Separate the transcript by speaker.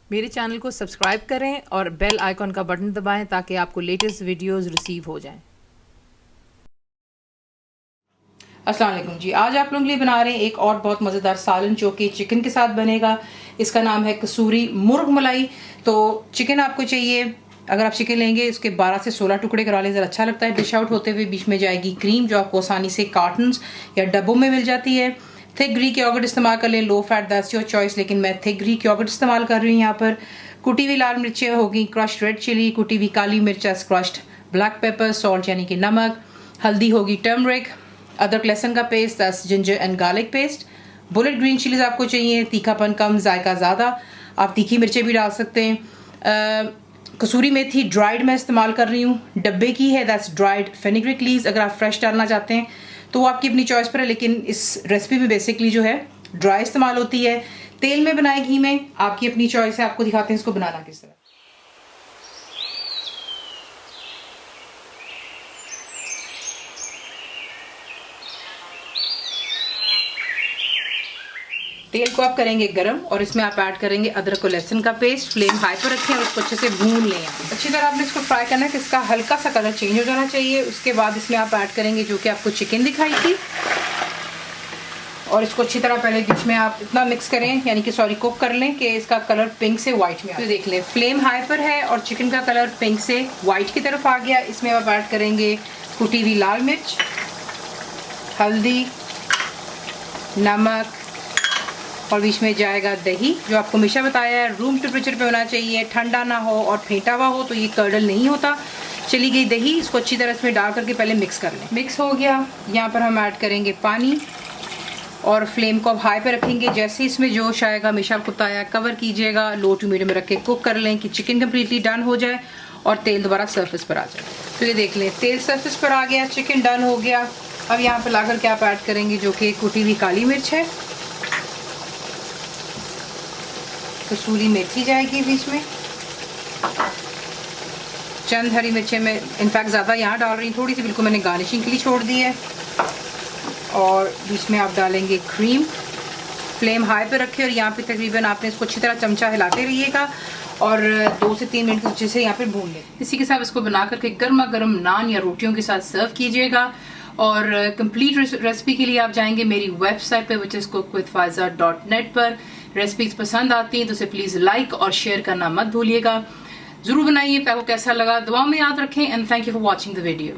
Speaker 1: मेरे चैनल को सब्सक्राइब करें और बेल आइकॉन का बटन दबाएं ताकि आपको लेटेस्ट वीडियोस रिसीव हो जाएं। अस्सलाम वालेकुम जी, आज आप लोगों के लिए बना रहे हैं एक और बहुत मज़ेदार सालन जो कि चिकन के साथ बनेगा। इसका नाम है कसूरी मुर्ग मलाई। तो चिकन आपको चाहिए, अगर आप चिकन लेंगे इसके 12 से 16 टुकड़े करा लें, ज़रा अच्छा लगता है। डिश आउट होते हुए बीच में जाएगी क्रीम जो आपको आसानी से कार्टन्स या डब्बों में मिल जाती है। थिक ग्रीक योगर्ट इस्तेमाल कर लें, low fat, that's your choice, लेकिन मैं थिक ग्रीक योगर्ट इस्तेमाल कर रही हूँ यहाँ पर। कुटी हुई लाल मिर्चें होगी, क्रश्ड रेड चिली, कुटी हुई काली मिर्च, क्रश्ड ब्लैक पेपर, सॉल्ट यानी कि नमक, हल्दी होगी, टर्मरिक, अदरक लहसुन का paste, that's ginger and garlic paste. Bullet green chillies आपको चाहिए, तीखापन कम, जायका ज़्यादा, आप तीखी मिर्चें भी डाल सकते हैं। कसूरी मेथी ड्राइड मैं इस्तेमाल कर रही हूँ, डब्बे की है, दैट्स ड्राइड फेनिग्रिक लीव्स। अगर आप फ्रेश डालना चाहते हैं तो वो आपकी अपनी चॉइस पर है, लेकिन इस रेसिपी में बेसिकली जो है ड्राई इस्तेमाल होती है। तेल में बनाए, घी में, आपकी अपनी चॉइस है। आपको दिखाते हैं इसको बनाना किस तरह। तेल को आप करेंगे गरम और इसमें आप ऐड करेंगे अदरक और लहसुन का पेस्ट। फ्लेम हाई पर रखें और इसको अच्छे से भून लें। अच्छी तरह आपने इसको फ्राई करना है कि इसका हल्का सा कलर चेंज हो जाना चाहिए। उसके बाद इसमें आप ऐड करेंगे जो कि आपको चिकन दिखाई थी, और इसको अच्छी तरह पहले बीच में आप इतना मिक्स करें, यानी कि सॉरी कुक कर लें कि इसका कलर पिंक से व्हाइट में आ। तो देख लें फ्लेम हाई पर है और चिकन का कलर पिंक से व्हाइट की तरफ आ गया। इसमें आप ऐड करेंगे कुटी हुई लाल मिर्च, हल्दी, नमक, और बीच में जाएगा दही, जो आपको हमेशा बताया है रूम टेम्परेचर पे होना चाहिए, ठंडा ना हो और फेंटा हुआ हो तो ये कर्डल नहीं होता। चली गई दही, इसको अच्छी तरह इसमें डाल करके पहले मिक्स कर लें। मिक्स हो गया, यहाँ पर हम ऐड करेंगे पानी और फ्लेम को अब हाई पे रखेंगे। जैसे इसमें जोश आएगा, हमेशा आपको बताया कवर कीजिएगा, लो टू मीडियम में रख के कुक कर लें कि चिकन कम्प्लीटली डन हो जाए और तेल दोबारा सर्फेस पर आ जाए। तो ये देख लें तेल सर्फेस पर आ गया, चिकन डन हो गया। अब यहाँ पर ला करके आप ऐड करेंगे जो कि कुटी हुई काली मिर्च है, कसूरी मेथी जाएगी बीच में, चंद हरी मिर्चें मैं इनफैक्ट ज़्यादा यहाँ डाल रही हूँ, थोड़ी सी बिल्कुल मैंने गार्निशिंग के लिए छोड़ दी है। और बीच में आप डालेंगे क्रीम। फ्लेम हाई पे रखें और यहाँ पे तकरीबन आपने इसको अच्छी तरह चमचा हिलाते रहिएगा और 2 से 3 मिनट अच्छे से यहाँ पे भून लें। इसी के साथ इसको बना करके गर्मा गर्म नान या रोटियों के साथ सर्व कीजिएगा। और कंप्लीट रेसिपी के लिए आप जाएंगे मेरी वेबसाइट पे which is cookwithfaiza.net पर। रेसिपीज पसंद आती हैं तो उसे प्लीज़ लाइक और शेयर करना मत भूलिएगा। ज़रूर बनाइए, आपको कैसा लगा दुआ में याद रखें। And thank you for watching the video.